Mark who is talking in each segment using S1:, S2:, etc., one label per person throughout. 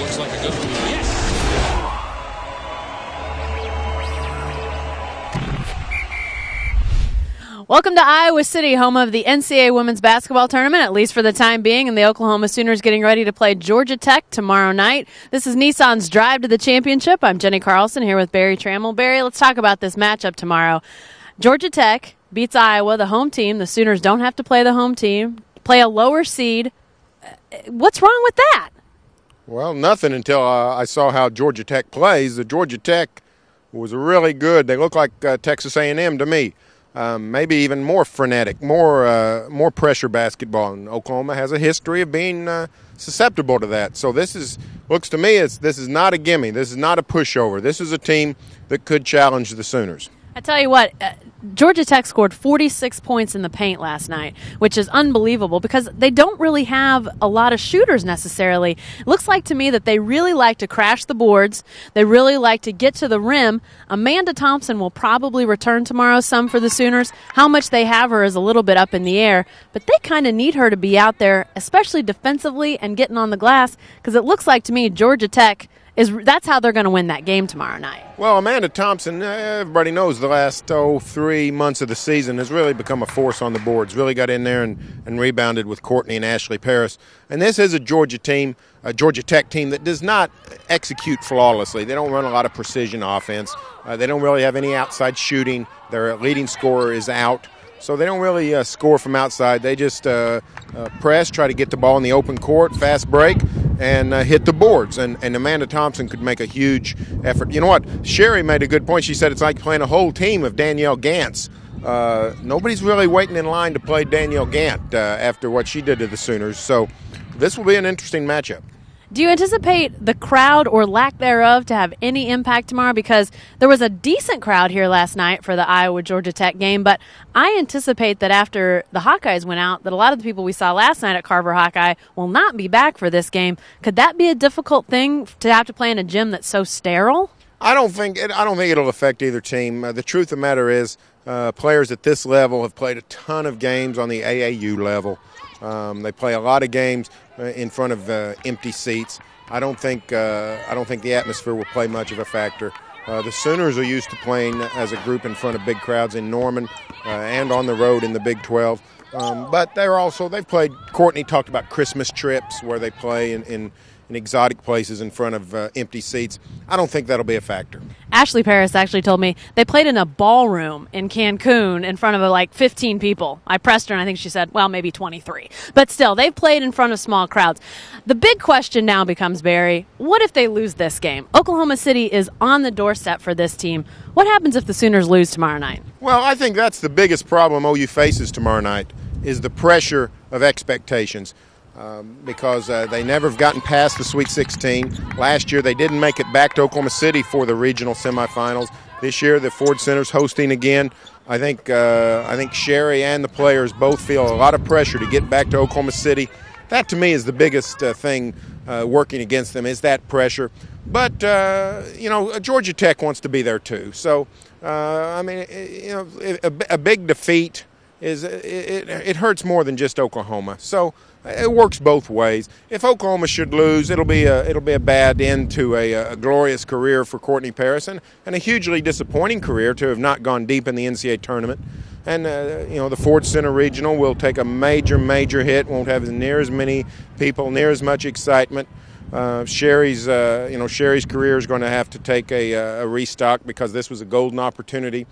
S1: looks like a good one. Yes!
S2: Welcome to Iowa City, home of the NCAA Women's Basketball Tournament, at least for the time being, and the Oklahoma Sooners getting ready to play Georgia Tech tomorrow night. This is Nissan's Drive to the Championship. I'm Jenni Carlson here with Barry Tramel. Barry, let's talk about this matchup tomorrow. Georgia Tech beats Iowa, the home team. The Sooners don't have to play the home team, play a lower seed. What's wrong with that?
S3: Well, nothing until I saw how Georgia Tech plays. The Georgia Tech was really good. They look like Texas A&M to me. Maybe even more frenetic, more pressure basketball. And Oklahoma has a history of being susceptible to that. So looks to me this is not a gimme. This is not a pushover. This is a team that could challenge the Sooners.
S2: I tell you what, Georgia Tech scored 46 points in the paint last night, which is unbelievable because they don't really have a lot of shooters necessarily. It looks like to me that they really like to crash the boards. They really like to get to the rim. Amanda Thompson will probably return tomorrow some for the Sooners. How much they have her is a little bit up in the air, but they kind of need her to be out there, especially defensively and getting on the glass, because it looks like to me Georgia Tech that's how they're going to win that game tomorrow night.
S3: Well, Amanda Thompson, everybody knows the last 3 months of the season has really become a force on the boards, really got in there and rebounded with Courtney and Ashley Paris. And this is a Georgia Tech team that does not execute flawlessly. They don't run a lot of precision offense. They don't really have any outside shooting. Their leading scorer is out. So they don't really score from outside. They just press, try to get the ball in the open court, fast break, and hit the boards. And Amanda Thompson could make a huge effort. You know what? Sherry made a good point. She said it's like playing a whole team of Danielle Gantz. Nobody's really waiting in line to play Danielle Gant after what she did to the Sooners. So this will be an interesting matchup.
S2: Do you anticipate the crowd or lack thereof to have any impact tomorrow? Because there was a decent crowd here last night for the Iowa-Georgia Tech game, but I anticipate that after the Hawkeyes went out, that a lot of the people we saw last night at Carver Hawkeye will not be back for this game. Could that be a difficult thing to have to play in a gym that's so sterile?
S3: I don't think it'll affect either team. The truth of the matter is players at this level have played a ton of games on the AAU level. They play a lot of games in front of empty seats. I don't think the atmosphere will play much of a factor. The Sooners are used to playing as a group in front of big crowds in Norman and on the road in the Big 12. But they've played. Courtney talked about Christmas trips where they play in exotic places in front of empty seats. I don't think that'll be a factor.
S2: Ashley Paris actually told me they played in a ballroom in Cancun in front of like 15 people. I pressed her and I think she said, well, maybe 23. But still, they've played in front of small crowds. The big question now becomes, Barry, what if they lose this game? Oklahoma City is on the doorstep for this team. What happens if the Sooners lose tomorrow night?
S3: Well, I think that's the biggest problem OU faces tomorrow night is the pressure of expectations. Because they never have gotten past the Sweet 16. Last year they didn't make it back to Oklahoma City for the regional semifinals. This year the Ford Center's hosting again. I think Sherry and the players both feel a lot of pressure to get back to Oklahoma City. That to me is the biggest thing working against them is that pressure. But Georgia Tech wants to be there too. So a big defeat it hurts more than just Oklahoma. So it works both ways. If Oklahoma should lose, it'll be a bad end to a glorious career for Courtney Paris and a hugely disappointing career to have not gone deep in the NCAA tournament. And the Ford Center Regional will take a major hit. Won't have near as many people, near as much excitement. Sherry's career is going to have to take a restock because this was a golden opportunity.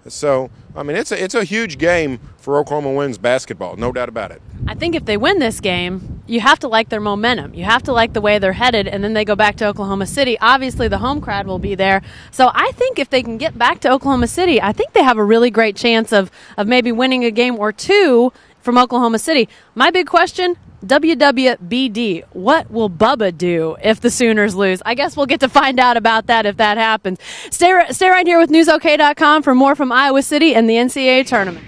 S3: So, it's a huge game for Oklahoma women's basketball, no doubt about it.
S2: I think if they win this game, you have to like their momentum. You have to like the way they're headed, and then they go back to Oklahoma City. Obviously, the home crowd will be there. So I think if they can get back to Oklahoma City, I think they have a really great chance of maybe winning a game or two from Oklahoma City. My big question, WWBD, what will Bubba do if the Sooners lose? I guess we'll get to find out about that if that happens. Stay right here with NewsOK.com for more from Iowa City and the NCAA tournament.